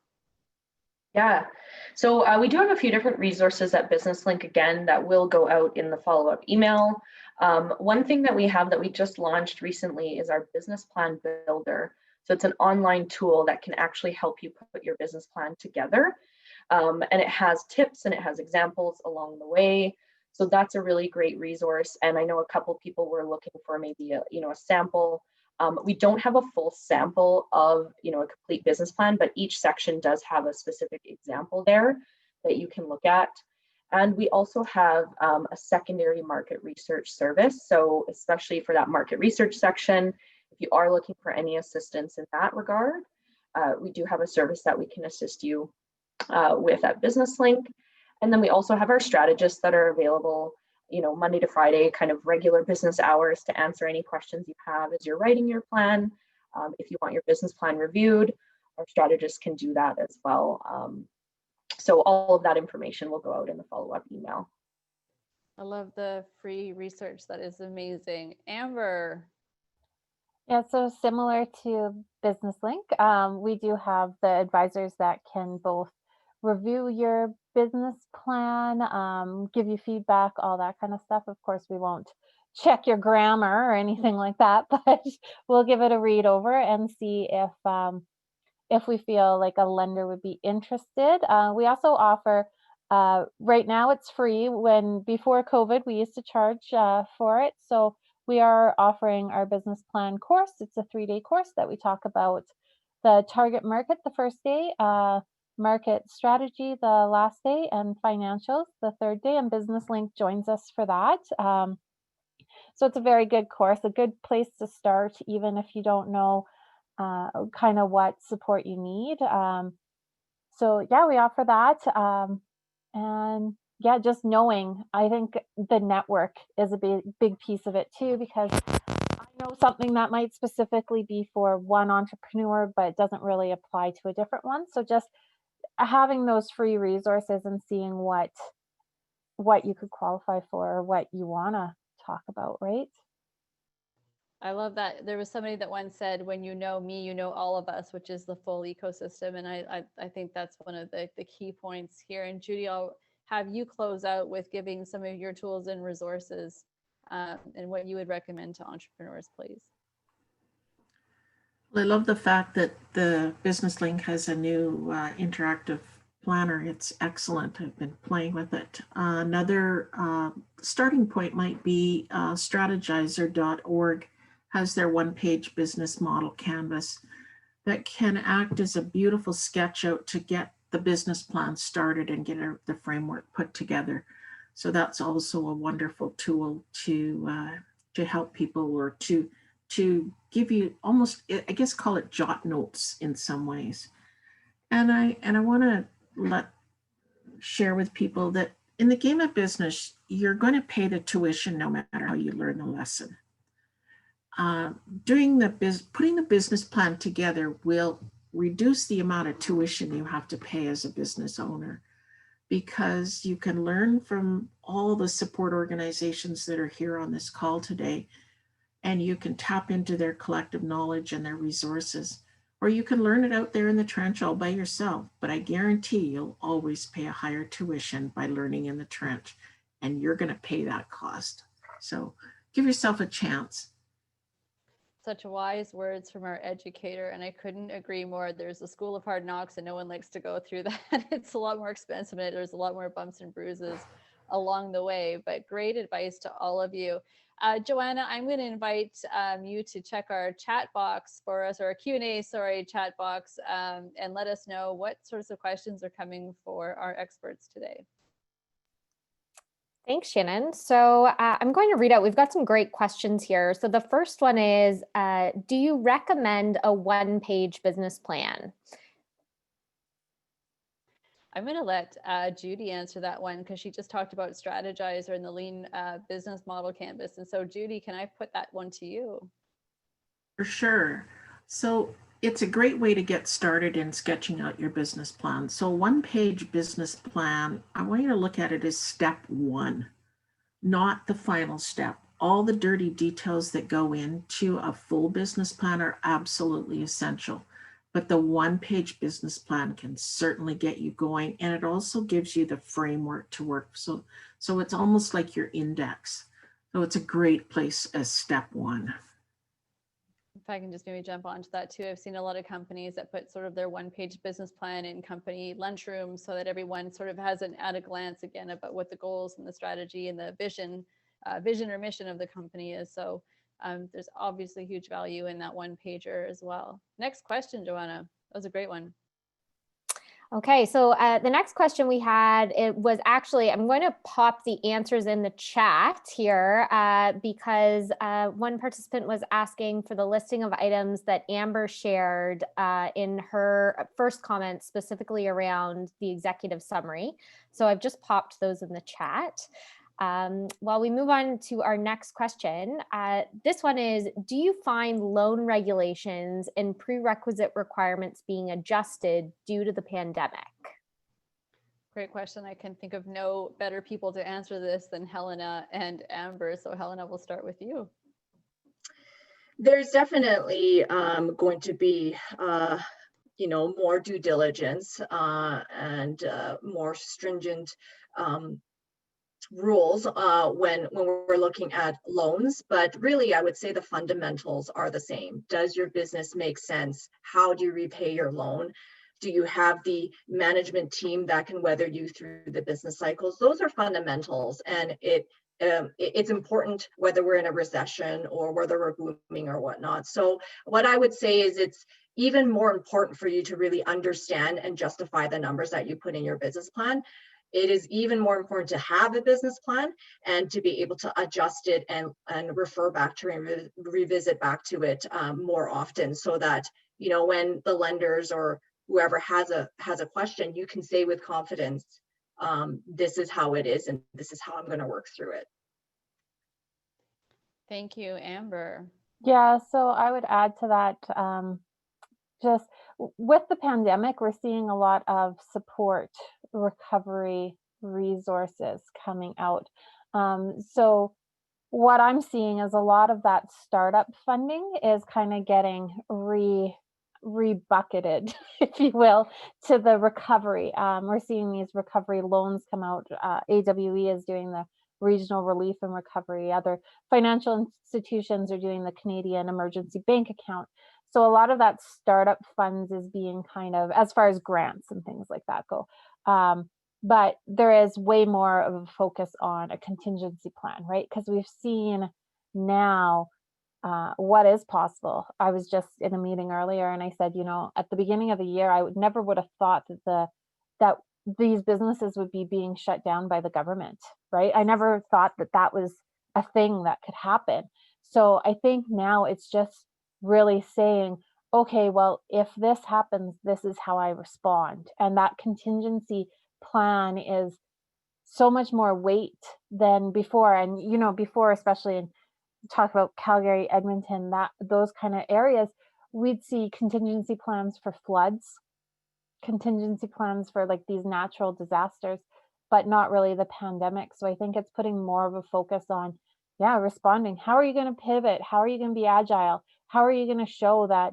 Yeah, so we do have a few different resources at Business Link again that will go out in the follow-up email. One thing that we have that we just launched recently is our Business Plan Builder. So it's an online tool that can actually help you put your business plan together. And it has tips and it has examples along the way. So that's a really great resource. And I know a couple people were looking for maybe a sample. We don't have a full sample of a complete business plan, but each section does have a specific example there that you can look at. And we also have a secondary market research service. So especially for that market research section, if you are looking for any assistance in that regard, we do have a service that we can assist you with at Business Link. And then we also have our strategists that are available Monday to Friday, kind of regular business hours to answer any questions you have as you're writing your plan. If you want your business plan reviewed, our strategists can do that as well. So all of that information will go out in the follow-up email. I love the free research. That is amazing. Amber. Yeah, so similar to Business Link, we do have the advisors that can both review your business plan, give you feedback, all that kind of stuff. Of course, we won't check your grammar or anything like that, but we'll give it a read over and see if we feel like a lender would be interested. We also offer, right now it's free. Before COVID, we used to charge for it. So we are offering our business plan course. It's a 3-day course that we talk about the target market the first day, market strategy the last day, and financials the third day, and Business Link joins us for that. So it's a very good course, a good place to start, even if you don't know kind of what support you need. So yeah, we offer that. And yeah, just knowing, I think the network is a big piece of it too, because I know something that might specifically be for one entrepreneur, but doesn't really apply to a different one. So just having those free resources and seeing what you could qualify for or what you want to talk about, right? I love that. There was somebody that once said, when you know me, you know all of us, which is the full ecosystem. And I think that's one of the key points here. And Judy, I'll have you close out with giving some of your tools and resources and what you would recommend to entrepreneurs, please. Well, I love the fact that the Business Link has a new interactive planner. It's excellent. I've been playing with it. Another starting point might be strategizer.org has their one-page business model canvas that can act as a beautiful sketch out to get the business plan started and get the framework put together. So that's also a wonderful tool to help people, or to give you almost, I guess, call it jot notes in some ways. And I want to share with people that in the game of business, you're going to pay the tuition no matter how you learn the lesson. Putting the business plan together will reduce the amount of tuition you have to pay as a business owner, because you can learn from all the support organizations that are here on this call today, and you can tap into their collective knowledge and their resources, or you can learn it out there in the trench all by yourself. But I guarantee you'll always pay a higher tuition by learning in the trench, and you're going to pay that cost. So give yourself a chance. Such wise words from our educator, and I couldn't agree more. There's a school of hard knocks and no one likes to go through that. It's a lot more expensive and there's a lot more bumps and bruises along the way, but great advice to all of you. Joanna, I'm going to invite you to check our chat box for us, or our Q&A, chat box, and let us know what sorts of questions are coming for our experts today. Thanks, Shannon. So I'm going to read out, we've got some great questions here. So the first one is, do you recommend a one-page business plan? I'm going to let Judy answer that one, because she just talked about Strategizer and the lean business model canvas. And so Judy, can I put that one to you? For sure. So it's a great way to get started in sketching out your business plan. So one-page business plan, I want you to look at it as step one, not the final step. All the dirty details that go into a full business plan are absolutely essential, but the one-page business plan can certainly get you going, and it also gives you the framework to work. So it's almost like your index. So it's a great place as step one. If I can just maybe jump onto that too, I've seen a lot of companies that put sort of their one-page business plan in company lunchrooms so that everyone sort of has an at a glance again about what the goals and the strategy and the vision or mission of the company is. So there's obviously huge value in that one pager as well. Next question, Joanna. That was a great one. Okay, so the next question we had, it was actually, I'm going to pop the answers in the chat here because one participant was asking for the listing of items that Amber shared in her first comment, specifically around the executive summary. So I've just popped those in the chat. While we move on to our next question, this one is, do you find loan regulations and prerequisite requirements being adjusted due to the pandemic? Great question. I can think of no better people to answer this than Helena and Amber. So Helena, we'll start with you. There's definitely going to be more due diligence and more stringent rules when we're looking at loans, but really I would say the fundamentals are the same. Does your business make sense? How do you repay your loan? Do you have the management team that can weather you through the business cycles? Those are fundamentals, and it's important whether we're in a recession or whether we're booming or whatnot. So what I would say is it's even more important for you to really understand and justify the numbers that you put in your business plan. It is even more important to have a business plan and to be able to adjust it and refer back to and revisit back to it more often, so that when the lenders or whoever has a question, you can say with confidence, this is how it is and this is how I'm going to work through it. Thank you, Amber. Yeah, so I would add to that, just with the pandemic, we're seeing a lot of support recovery resources coming out. So what I'm seeing is a lot of that startup funding is kind of getting re-bucketed, if you will, to the recovery. We're seeing these recovery loans come out. AWE is doing the regional relief and recovery. Other financial institutions are doing the Canadian emergency bank account. So a lot of that startup funds is being kind of, as far as grants and things like that go. But there is way more of a focus on a contingency plan, right? Because we've seen now what is possible. I was just in a meeting earlier and I said, you know, at the beginning of the year, I never would have thought that these businesses would be being shut down by the government, right? I never thought that was a thing that could happen. So I think now it's just really saying, okay, well, if this happens, this is how I respond. And that contingency plan is so much more weight than before. And, you know, before, especially in talk about Calgary, Edmonton, those kind of areas, we'd see contingency plans for floods, contingency plans for like these natural disasters, but not really the pandemic. So I think it's putting more of a focus on, responding. How are you going to pivot? How are you going to be agile? How are you going to show that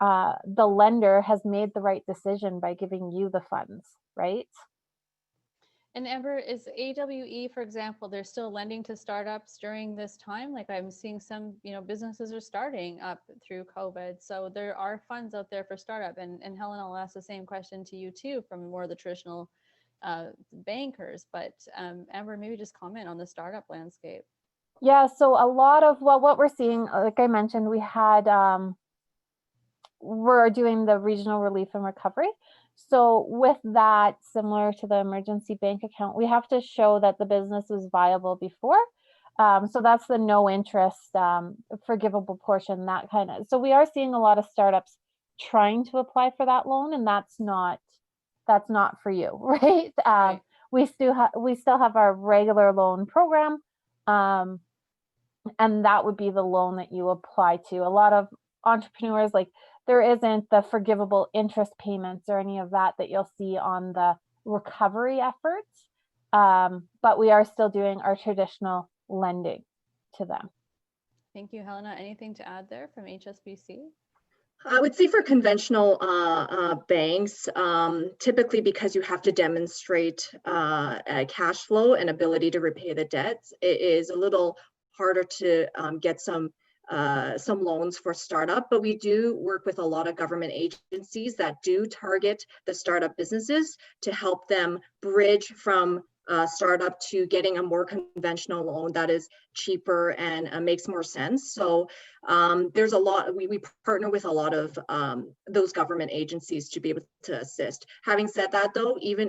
the lender has made the right decision by giving you the funds, right? And Amber, is AWE, for example, they're still lending to startups during this time? Like I'm seeing some, businesses are starting up through COVID. So there are funds out there for startup. And Helen, I'll ask the same question to you too, from more of the traditional bankers. But Amber, maybe just comment on the startup landscape. Yeah, so a lot of, what we're seeing, like I mentioned, we're doing the regional relief and recovery. So with that, similar to the emergency bank account, we have to show that the business was viable before. So that's the no interest forgivable portion, that kind of. So we are seeing a lot of startups trying to apply for that loan, and that's not for you, right? Right. We still have our regular loan program, and that would be the loan that you apply to. A lot of entrepreneurs, like, there isn't the forgivable interest payments or any of that you'll see on the recovery efforts. But we are still doing our traditional lending to them. Thank you, Helena. Anything to add there from HSBC? I would say for conventional banks, typically because you have to demonstrate a cash flow and ability to repay the debts, it is a little harder to get some loans for startup, but we do work with a lot of government agencies that do target the startup businesses to help them bridge from startup to getting a more conventional loan that is cheaper and makes more sense. So there's a lot, we partner with a lot of those government agencies to be able to assist. Having said that though, even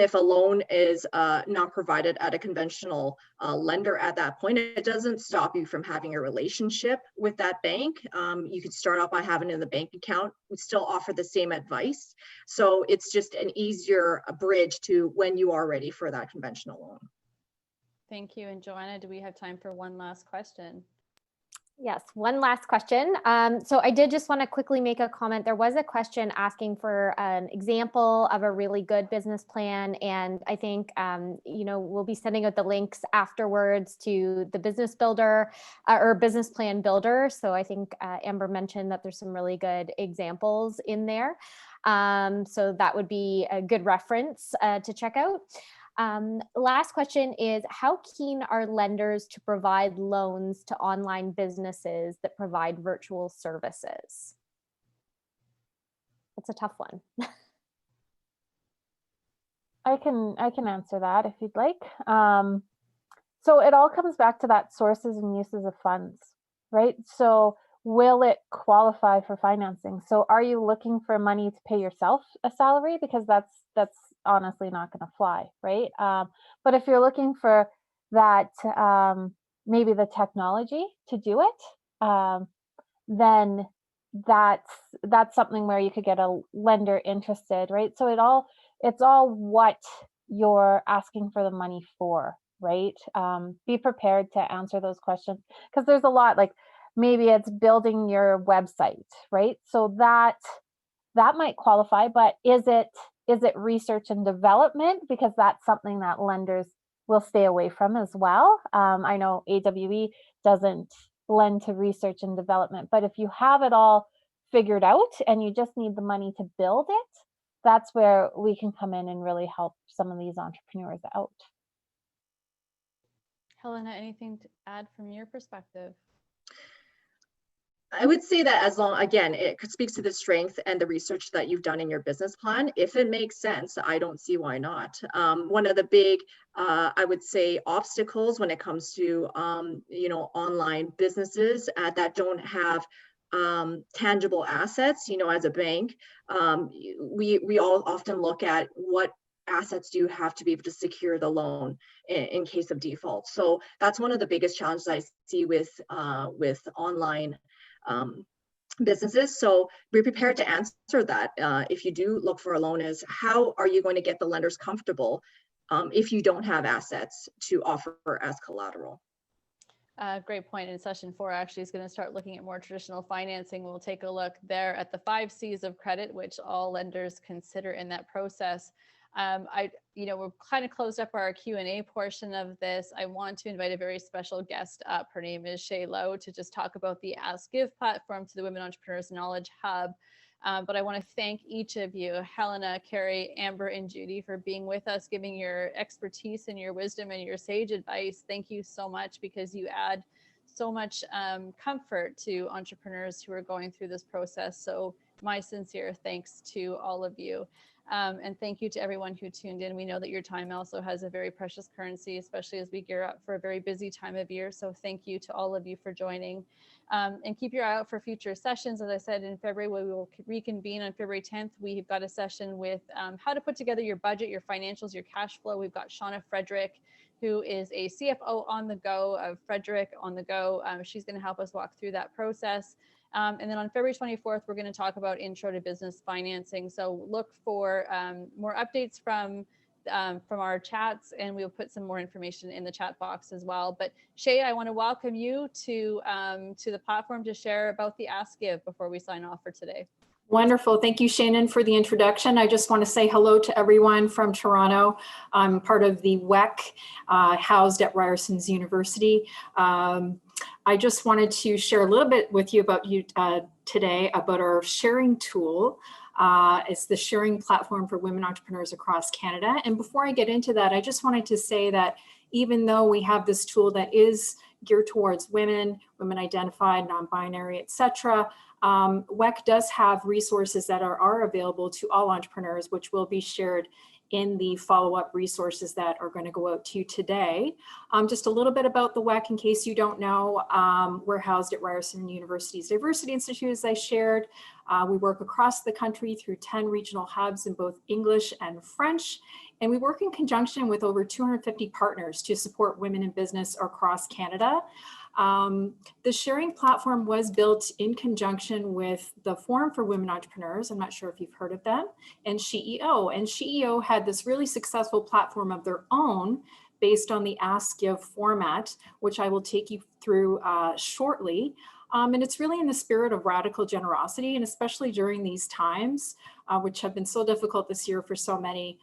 if a loan is not provided at a conventional lender at that point, it doesn't stop you from having a relationship with that bank. You could start out by having it in the bank account. We still offer the same advice. So it's just an easier bridge to when you are ready for that conventional loan. Thank you. And Joanna, do we have time for one last question? Yes, one last question. So I did just want to quickly make a comment. There was a question asking for an example of a really good business plan. And I think, we'll be sending out the links afterwards to the business builder or business plan builder. So I think Amber mentioned that there's some really good examples in there. So that would be a good reference to check out. Last question is, how keen are lenders to provide loans to online businesses that provide virtual services? That's a tough one. I can answer that if you'd like. So it all comes back to that sources and uses of funds, right? So will it qualify for financing? So are you looking for money to pay yourself a salary? Because that's honestly not going to fly, right? But if you're looking for that, maybe the technology to do it, then that's something where you could get a lender interested, right? So it's all what you're asking for the money for, right? Be prepared to answer those questions, because there's a lot, like maybe it's building your website, right? So that might qualify, but is it research and development? Because that's something that lenders will stay away from as well. I know AWE doesn't lend to research and development, but if you have it all figured out and you just need the money to build it, that's where we can come in and really help some of these entrepreneurs out. Helena, anything to add from your perspective? I would say that as long, again, it speaks to the strength and the research that you've done in your business plan. If it makes sense, I don't see why not. One of the big, I would say, obstacles when it comes to, online businesses that don't have tangible assets, as a bank, we all often look at what assets do you have to be able to secure the loan in case of default. So that's one of the biggest challenges I see with online businesses. So be prepared to answer that. If you do look for a loan, is how are you going to get the lenders comfortable if you don't have assets to offer as collateral? Great point. In session 4 actually is going to start looking at more traditional financing. We'll take a look there at the 5 C's of credit, which all lenders consider in that process. We're kind of closed up our Q&A portion of this. I want to invite a very special guest up. Her name is Shay Lowe, to just talk about the Ask Give platform to the Women Entrepreneurs Knowledge Hub. But I want to thank each of you, Helena, Carrie, Amber, and Judy, for being with us, giving your expertise and your wisdom and your sage advice. Thank you so much, because you add so much comfort to entrepreneurs who are going through this process. So my sincere thanks to all of you. And thank you to everyone who tuned in. We know that your time also has a very precious currency, especially as we gear up for a very busy time of year. So thank you to all of you for joining. And keep your eye out for future sessions. As I said, in February, we will reconvene on February 10th. We've got a session with how to put together your budget, your financials, your cash flow. We've got Shauna Frederick, who is a CFO on the go of Frederick on the Go. She's going to help us walk through that process. And then on February 24th, we're going to talk about intro to business financing. So look for more updates from our chats, and we'll put some more information in the chat box as well. But Shay, I want to welcome you to the platform to share about the Ask Give before we sign off for today. Wonderful. Thank you, Shannon, for the introduction. I just want to say hello to everyone from Toronto. I'm part of the WEC, housed at Ryerson's University. I just wanted to share a little bit with you about today about our sharing tool. It's the sharing platform for women entrepreneurs across Canada. And before I get into that, I just wanted to say that even though we have this tool that is geared towards women, women identified, non-binary, etc., WEC does have resources that are available to all entrepreneurs, which will be shared in the follow-up resources that are going to go out to you today. Just a little bit about the WEC in case you don't know. We're housed at Ryerson University's Diversity Institute, as I shared. We work across the country through 10 regional hubs in both English and French. And we work in conjunction with over 250 partners to support women in business across Canada. The sharing platform was built in conjunction with the Forum for Women Entrepreneurs. I'm not sure if you've heard of them, and SheEO. And SheEO had this really successful platform of their own based on the Ask Give format, which I will take you through shortly. And it's really in the spirit of radical generosity, and especially during these times, which have been so difficult this year for so many.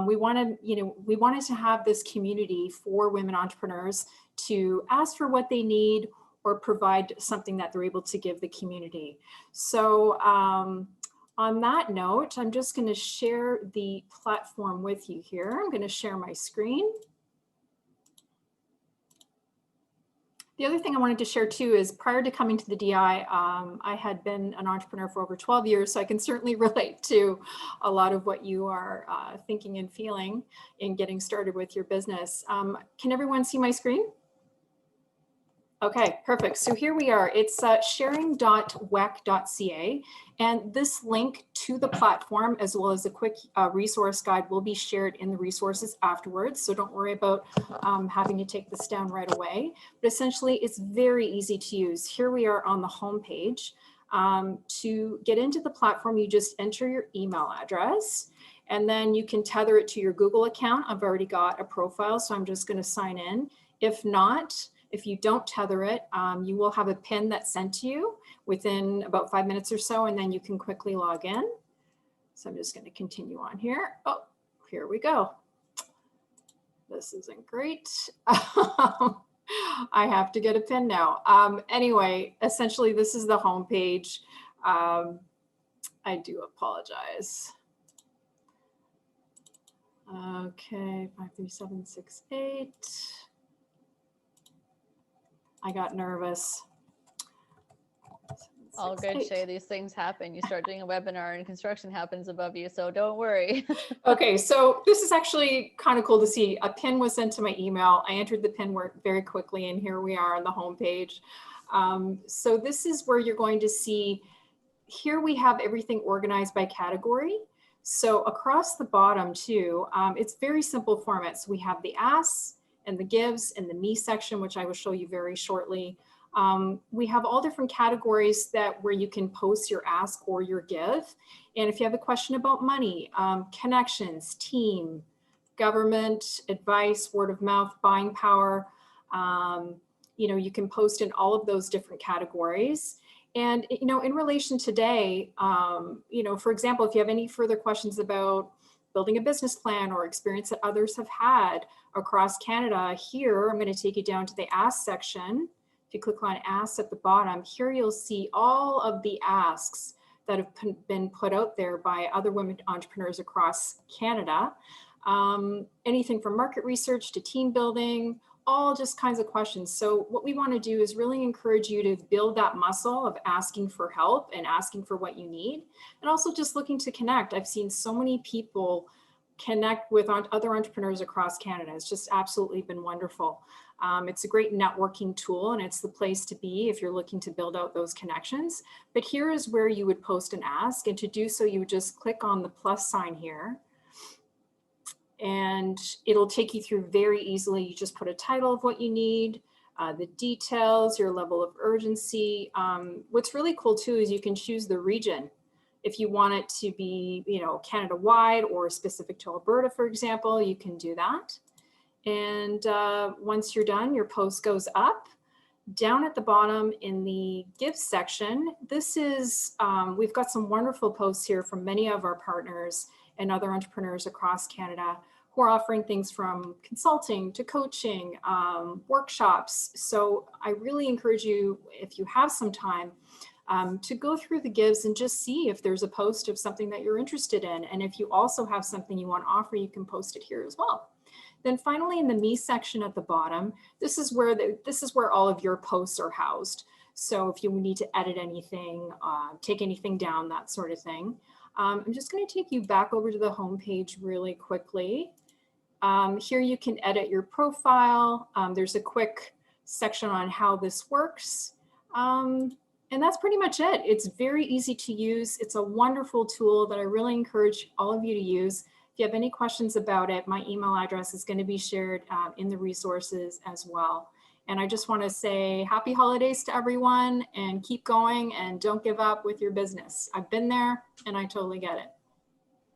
We wanted to have this community for women entrepreneurs to ask for what they need or provide something that they're able to give the community. So on that note, I'm just going to share the platform with you here. I'm going to share my screen. The other thing I wanted to share too is prior to coming to the DI, I had been an entrepreneur for over 12 years, so I can certainly relate to a lot of what you are thinking and feeling in getting started with your business. Can everyone see my screen? Okay, perfect. So here we are. It's sharing.wec.ca, and this link to the platform, as well as a quick resource guide, will be shared in the resources afterwards. So don't worry about having to take this down right away. But essentially, it's very easy to use. Here we are on the home page. To get into the platform, you just enter your email address, and then you can tether it to your Google account. I've already got a profile, so I'm just going to sign in. If not, if you don't tether it, you will have a PIN that's sent to you within about 5 minutes or so, and then you can quickly log in. So I'm just going to continue on here. Oh, here we go. This isn't great. I have to get a pin now. Anyway, essentially, this is the home page. I do apologize. Okay, 53768. I got nervous. All good, Shay. These things happen. You start doing a webinar and construction happens above you, so don't worry. Okay, so this is actually kind of cool to see. A pin was sent to my email. I entered the pin very quickly, and here we are on the home page. So this is where you're going to see, here we have everything organized by category. So across the bottom too, it's very simple format. So we have the asks and the gives and the me section, which I will show you very shortly. We have all different categories where you can post your ask or your give. And if you have a question about money, connections, team, government, advice, word of mouth, buying power, you can post in all of those different categories. And, in relation today, for example, if you have any further questions about building a business plan or experience that others have had across Canada, here, I'm going to take you down to the ask section. If you click on asks at the bottom, here you'll see all of the asks that have been put out there by other women entrepreneurs across Canada. Anything from market research to team building, all just kinds of questions. So what we want to do is really encourage you to build that muscle of asking for help and asking for what you need, and also just looking to connect. I've seen so many people connect with other entrepreneurs across Canada. It's just absolutely been wonderful. It's a great networking tool, and it's the place to be if you're looking to build out those connections. But here is where you would post an ask, and to do so, you would just click on the plus sign here, and it'll take you through very easily. You just put a title of what you need, the details, your level of urgency. What's really cool too is you can choose the region. If you want it to be, Canada-wide or specific to Alberta, for example, you can do that. And once you're done, your post goes up. Down at the bottom in the give section, this is, we've got some wonderful posts here from many of our partners and other entrepreneurs across Canada who are offering things from consulting to coaching, workshops. So I really encourage you, if you have some time, to go through the gives and just see if there's a post of something that you're interested in. And if you also have something you want to offer, you can post it here as well. Then finally, in the me section at the bottom, this is where all of your posts are housed. So if you need to edit anything, take anything down, that sort of thing. I'm just going to take you back over to the home page really quickly. Here you can edit your profile. There's a quick section on how this works. And that's pretty much it. It's very easy to use. It's a wonderful tool that I really encourage all of you to use. If you have any questions about it, my email address is going to be shared in the resources as well. And I just want to say happy holidays to everyone, and keep going and don't give up with your business. I've been there and I totally get it.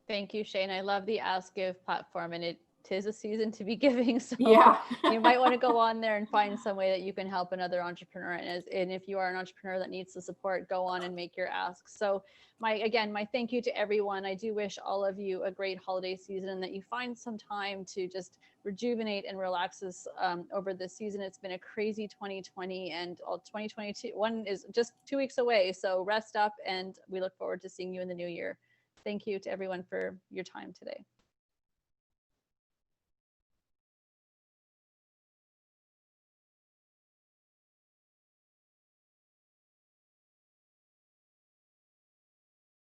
Thank you, Shane. I love the Ask Give platform, and it is a season to be giving. So yeah. You might want to go on there and find some way that you can help another entrepreneur. And if you are an entrepreneur that needs the support, go on and make your asks. So my thank you to everyone. I do wish all of you a great holiday season, and that you find some time to just rejuvenate and relax this over this season. It's been a crazy 2020, and 2021 is just 2 weeks away. So rest up, and we look forward to seeing you in the new year. Thank you to everyone for your time today.